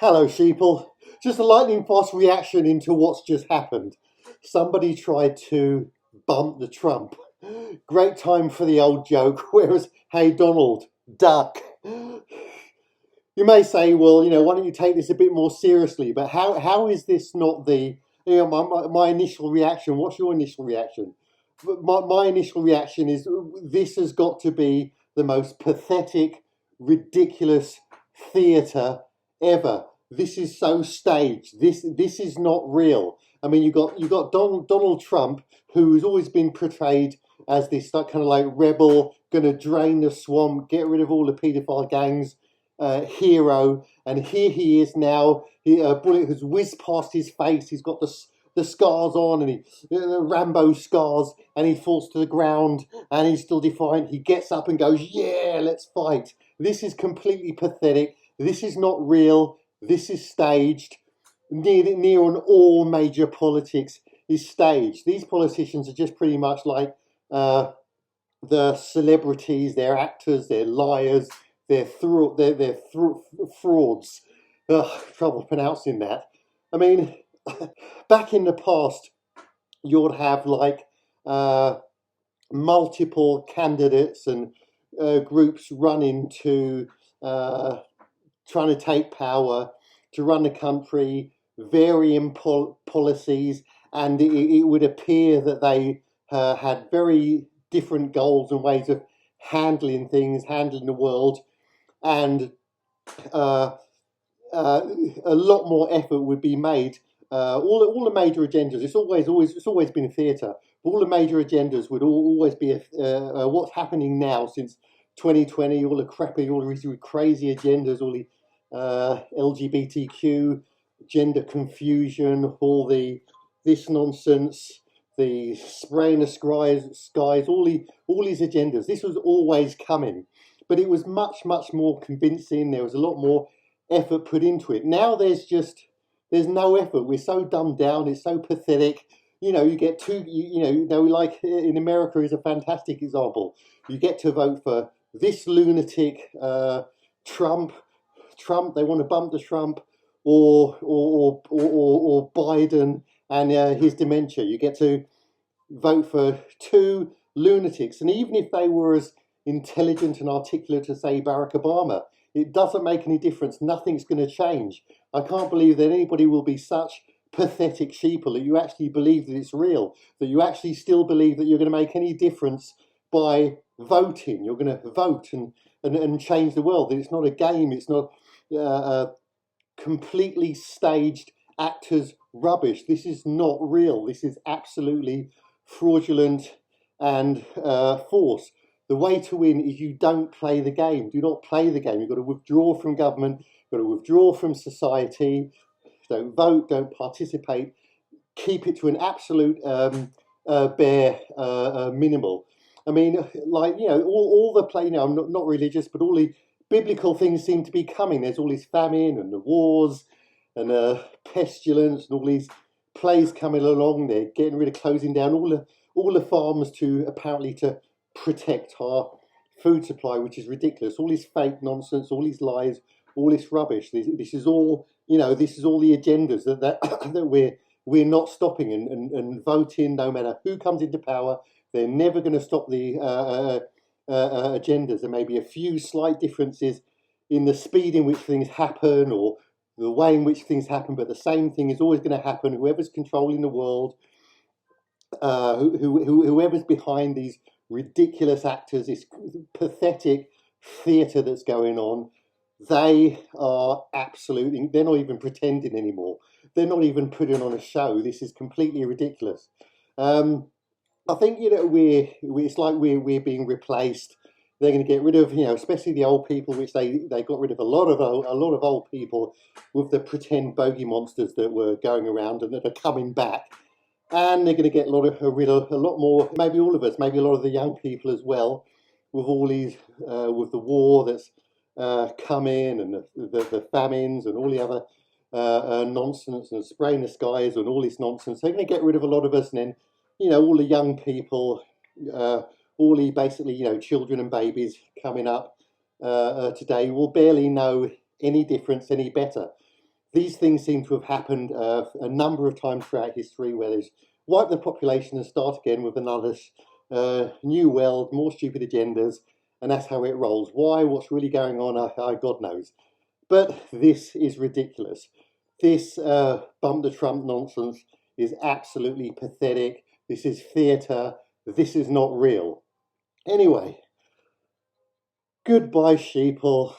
Hello, Sheeple. Just a lightning fast reaction into what's just happened. Somebody tried to bump the Trump. Great time for the old joke, whereas, hey, Donald, duck. You may say, well, why don't you take this a bit more seriously? But how is this not my initial reaction? What's your initial reaction? My initial reaction is this has got to be the most pathetic, ridiculous theatre ever. This is so staged. This is not real. I mean, you got Donald Trump, who's always been portrayed as this kind of like rebel, going to drain the swamp, get rid of all the paedophile gangs, hero, and here he is now. A bullet has whizzed past his face. He's got the scars on, and the Rambo scars, and he falls to the ground, and he's still defiant. He gets up and goes, "Yeah, let's fight." This is completely pathetic. This is not real. This is staged. Near on all major politics is staged. These politicians are just pretty much like the celebrities. They're actors. They're liars. They're frauds. Ugh, trouble pronouncing that. I mean, back in the past, you'd have like multiple candidates and groups running to trying to take power, to run the country, varying policies, and it would appear that they had very different goals and ways of handling things, handling the world, and a lot more effort would be made. All the major agendas. It's always been theatre. All the major agendas would always be what's happening now since 2020. All the crappy, all these crazy agendas, all the LGBTQ, gender confusion, all this nonsense, the spraying the skies, all these agendas. This was always coming, but it was much more convincing. There was a lot more effort put into it. Now there's no effort. We're so dumbed down. It's so pathetic. You get like in America is a fantastic example. You get to vote for this lunatic Trump. They want to bump the Trump, or Biden and his dementia. You get to vote for two lunatics, and even if they were as intelligent and articulate as, say, Barack Obama, it doesn't make any difference. Nothing's going to change. I can't believe that anybody will be such pathetic sheeple that you actually believe that it's real, that you actually still believe that you're going to make any difference by voting. You're going to vote and change the world, that it's not a game, it's not completely staged actors rubbish. This is not real. This is absolutely fraudulent and false. The way to win is you don't play the game. Do not play the game. You've got to withdraw from government. You've got to withdraw from society. Don't vote. Don't participate. Keep it to an absolute bare minimal. I mean, like, all the play. I'm not religious, but all the biblical things seem to be coming. There's all this famine and the wars and pestilence and all these plays coming along. They're getting rid of closing down all the farms to protect our food supply, which is ridiculous. All this fake nonsense, all these lies, all this rubbish. This is all this is all the agendas that we're not stopping and voting. No matter who comes into power, they're never going to stop the agendas. There may be a few slight differences in the speed in which things happen or the way in which things happen, but the same thing is always going to happen. Whoever's controlling the world, whoever's behind these ridiculous actors, this pathetic theatre that's going on, they are absolutely, they're not even pretending anymore. They're not even putting on a show. This is completely ridiculous. I think it's like we're being replaced. They're going to get rid of especially the old people, which they got rid of a lot of old people with the pretend bogey monsters that were going around and that are coming back. And they're going to get rid of a lot more, maybe all of us, maybe a lot of the young people as well, with all these, with the war that's come in and the famines and all the other nonsense and spraying the skies and all this nonsense. They're going to get rid of a lot of us, and then, all the young people, all the basically, children and babies coming up today will barely know any difference, any better. These things seem to have happened a number of times throughout history, where there's wipe the population and start again with another new world, more stupid agendas, and that's how it rolls. Why? What's really going on? God knows. But this is ridiculous. This bump the Trump nonsense is absolutely pathetic. This is theatre. This is not real. Anyway, goodbye, sheeple.